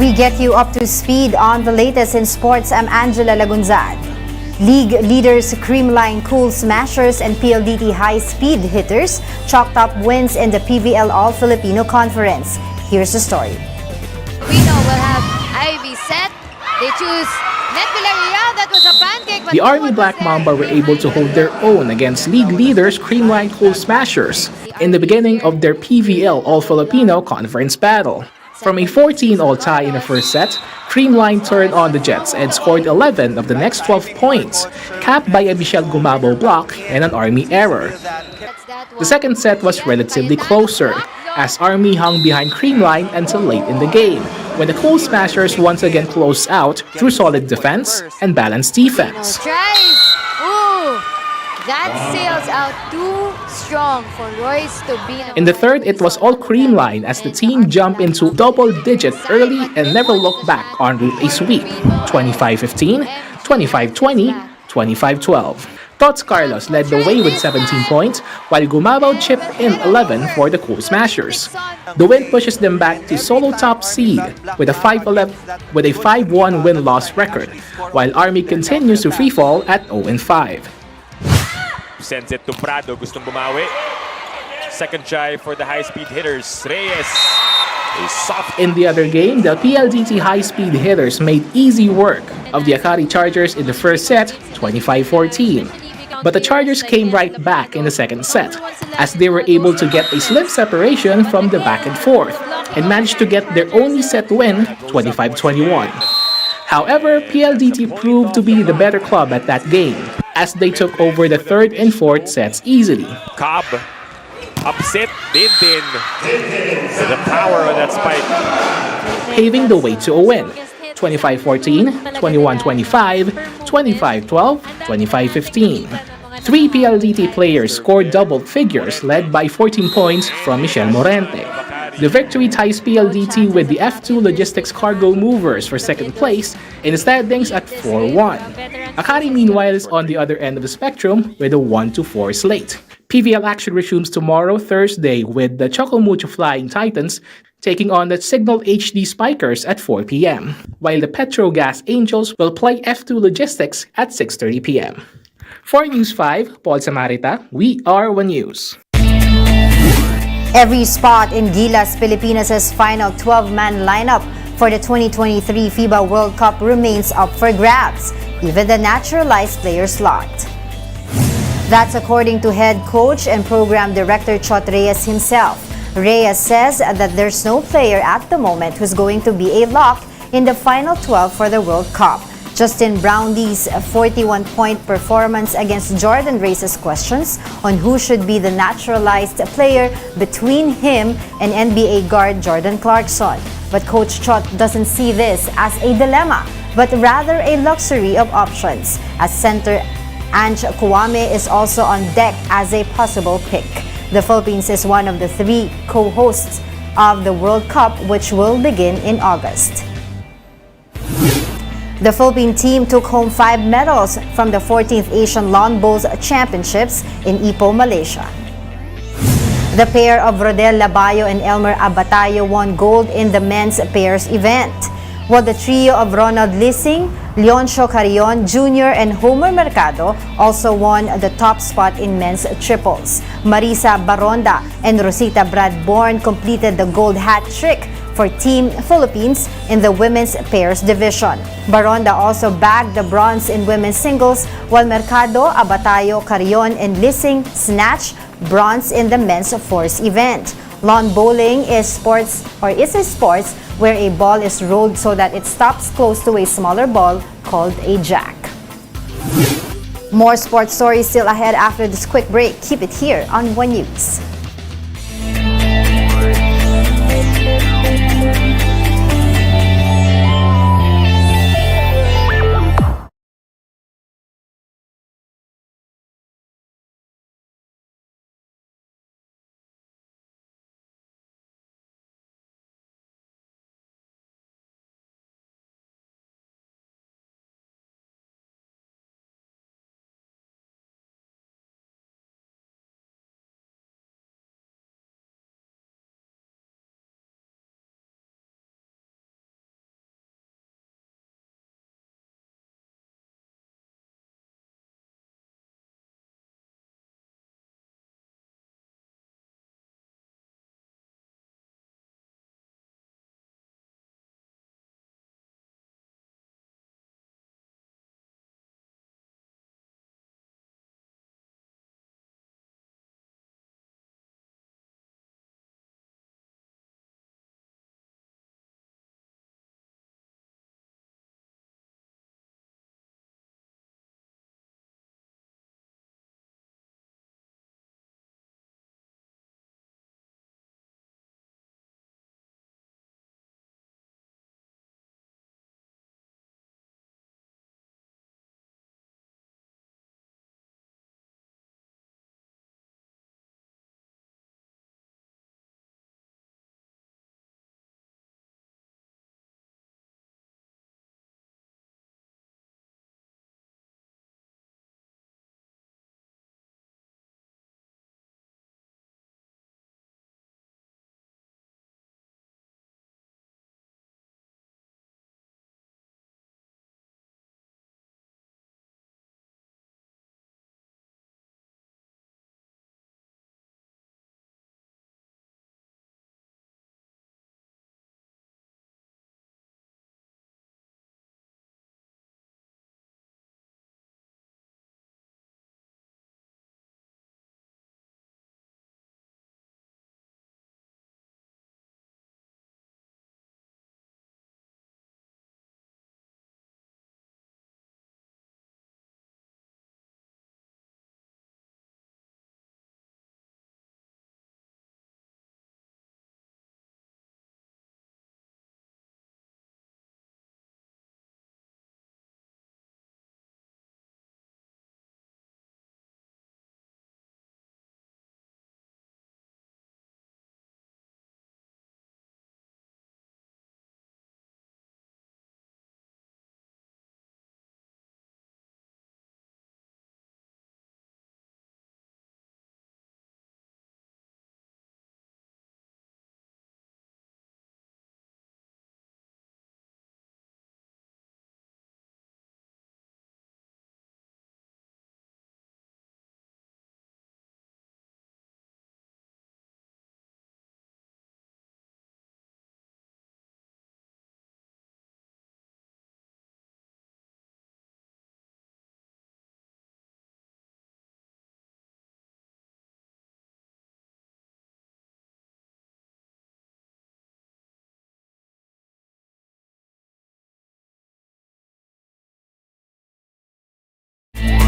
We get you up to speed on the latest in sports. I'm Angela Lagunzad. League leaders Creamline Cool Smashers and PLDT High Speed Hitters chalked up wins in the PVL All-Filipino Conference. Here's the story. Filipino will have Ivy set. They choose Net Villarreal. That was a pancake. But The Army Black Mamba were able to hold their own against league leaders Creamline Cool Smashers in the beginning of their PVL All-Filipino Conference battle. From a 14-all tie in the first set, Creamline turned on the Jets and scored 11 of the next 12 points, capped by a Michelle Gumabo block and an Army error. The second set was relatively closer, as Army hung behind Creamline until late in the game, when the Cool Smashers once again closed out through solid defense and balanced defense. Tries. Ooh, that sails out too strong for Royce to be. In the third, it was all Creamline as the team jumped into double-digit early and never looked back en route a sweep, 25-15, 25-20, 25-12. Tots Carlos led the way with 17 points, while Gumabo chipped in 11 for the Cool Smashers. The win pushes them back to solo top seed with a 5-1 win-loss record, while Army continues to freefall at 0-5. Sends it to Prado, gustong bumawi. Second try for the high-speed hitters. Reyes. A soft. In the other game, the PLDT high-speed hitters made easy work of the Akari Chargers in the first set, 25-14. But the Chargers came right back in the second set, as they were able to get a slim separation from the back and forth, and managed to get their only set win, 25-21. However, PLDT proved to be the better club at that game, as they took over the third and fourth sets easily. Cobb. Upset. Din. The power on that spike. Paving the way to a win, 25-14, 21-25, 25-12, 25-15. Three PLDT players scored double figures, led by 14 points from Michelle Morente. The victory ties PLDT with the F2 Logistics Cargo Movers for second place in the standings at 4-1. Akari meanwhile is on the other end of the spectrum with a 1-4 slate. PVL action resumes tomorrow, Thursday, with the Chocomucho Flying Titans taking on the Signal HD Spikers at 4 p.m., while the Petrogas Angels will play F2 Logistics at 6:30 p.m. For News 5, Paul Samarita, we are One News. Every spot in Gilas Pilipinas' final 12-man lineup for the 2023 FIBA World Cup remains up for grabs, even the naturalized player slot. That's according to head coach and program director Chot Reyes himself. Reyes says that there's no player at the moment who's going to be a lock in the final 12 for the World Cup. Justin Brownlee's 41-point performance against Jordan raises questions on who should be the naturalized player between him and NBA guard Jordan Clarkson. But Coach Chot doesn't see this as a dilemma, but rather a luxury of options, as center Ange Kwame is also on deck as a possible pick. The Philippines is one of the three co-hosts of the World Cup, which will begin in August. The Philippine team took home 5 medals from the 14th Asian Lawn Bowls Championships in Ipoh, Malaysia. The pair of Rodel Labayo and Elmer Abatayo won gold in the men's pairs event, while the trio of Ronald Lissing, Leoncio Carrion Jr. and Homer Mercado also won the top spot in men's triples. Marisa Baronda and Rosita Bradbourne completed the gold hat trick for Team Philippines in the women's pairs division. Baronda also bagged the bronze in women's singles, while Mercado, Abatayo, Carrion, and Lissing snatched bronze in the men's fours event. Lawn bowling is a sport where a ball is rolled so that it stops close to a smaller ball called a jack. More sports stories still ahead after this quick break. Keep it here on One News.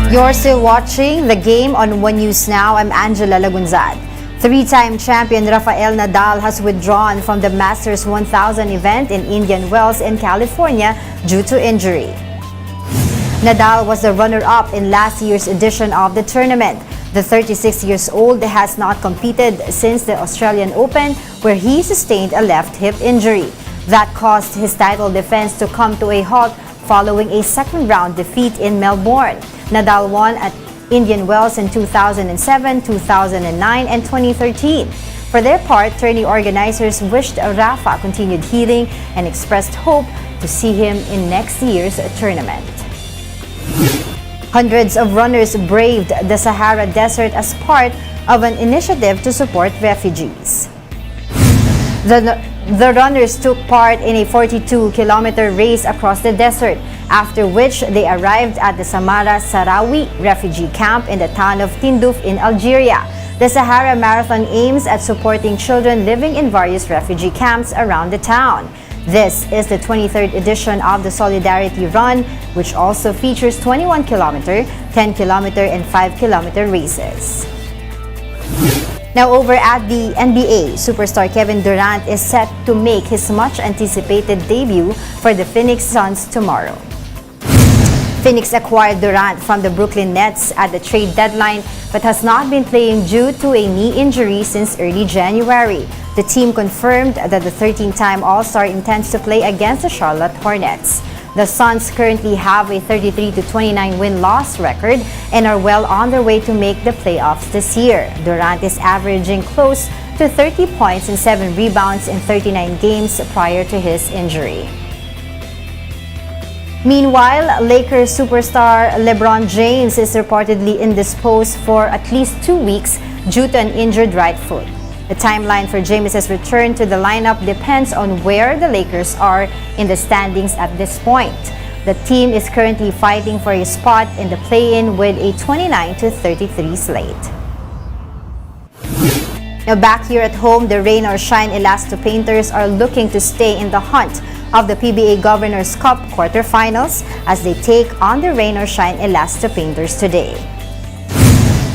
You're still watching the game on One News Now. I'm Angela Lagunzad. Three-time champion Rafael Nadal has withdrawn from the Masters 1000 event in Indian Wells in California due to injury. Nadal was the runner-up in last year's edition of the tournament. The 36-year-old has not competed since the Australian Open, where he sustained a left hip injury. That caused his title defense to come to a halt following a second-round defeat in Melbourne. Nadal won at Indian Wells in 2007, 2009, and 2013. For their part, tourney organizers wished Rafa continued healing and expressed hope to see him in next year's tournament. Hundreds of runners braved the Sahara Desert as part of an initiative to support refugees. The runners took part in a 42-kilometer race across the desert, after which they arrived at the Samara Sarawi refugee camp in the town of Tindouf in Algeria. The Sahara Marathon aims at supporting children living in various refugee camps around the town. This is the 23rd edition of the Solidarity Run, which also features 21-kilometer, 10-kilometer, and 5-kilometer races. Now over at the NBA, superstar Kevin Durant is set to make his much-anticipated debut for the Phoenix Suns tomorrow. Phoenix acquired Durant from the Brooklyn Nets at the trade deadline but has not been playing due to a knee injury since early January. The team confirmed that the 13-time All-Star intends to play against the Charlotte Hornets. The Suns currently have a 33-29 win-loss record and are well on their way to make the playoffs this year. Durant is averaging close to 30 points and 7 rebounds in 39 games prior to his injury. Meanwhile, Lakers superstar LeBron James is reportedly indisposed for at least 2 weeks due to an injured right foot. The timeline for James' return to the lineup depends on where the Lakers are in the standings at this point. The team is currently fighting for a spot in the play-in with a 29-33 slate. Now back here at home, the Rain or Shine Elasto Painters are looking to stay in the hunt of the PBA Governors Cup quarterfinals as they take on the Rain or Shine Elasto Painters today.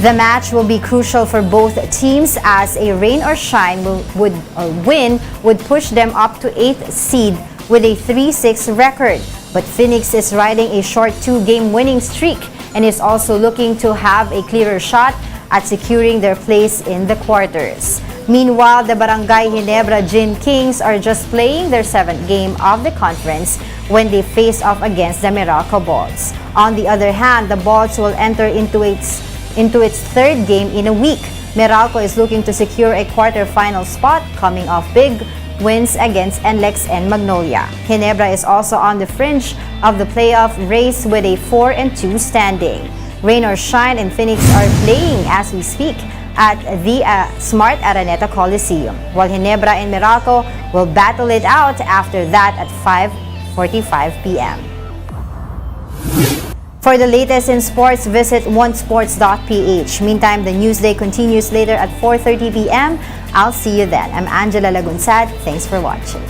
The match will be crucial for both teams as a Rain or Shine win would push them up to 8th seed with a 3-6 record. But Phoenix is riding a short 2-game winning streak and is also looking to have a clearer shot at securing their place in the quarters. Meanwhile, the Barangay Ginebra Gin Kings are just playing their 7th game of the conference when they face off against the Meralco Balls. On the other hand, the Balls will enter into its 3rd game in a week. Meralco is looking to secure a quarterfinal spot, coming off big wins against NLEX and Magnolia. Ginebra is also on the fringe of the playoff race with a 4-2 standing. Rain or Shine and Phoenix are playing as we speak at the Smart Araneta Coliseum, while Ginebra and Meralco will battle it out after that at 5:45 p.m. For the latest in sports, visit onesports.ph. Meantime, the Newsday continues later at 4:30 p.m. I'll see you then. I'm Angela Lagunsad. Thanks for watching.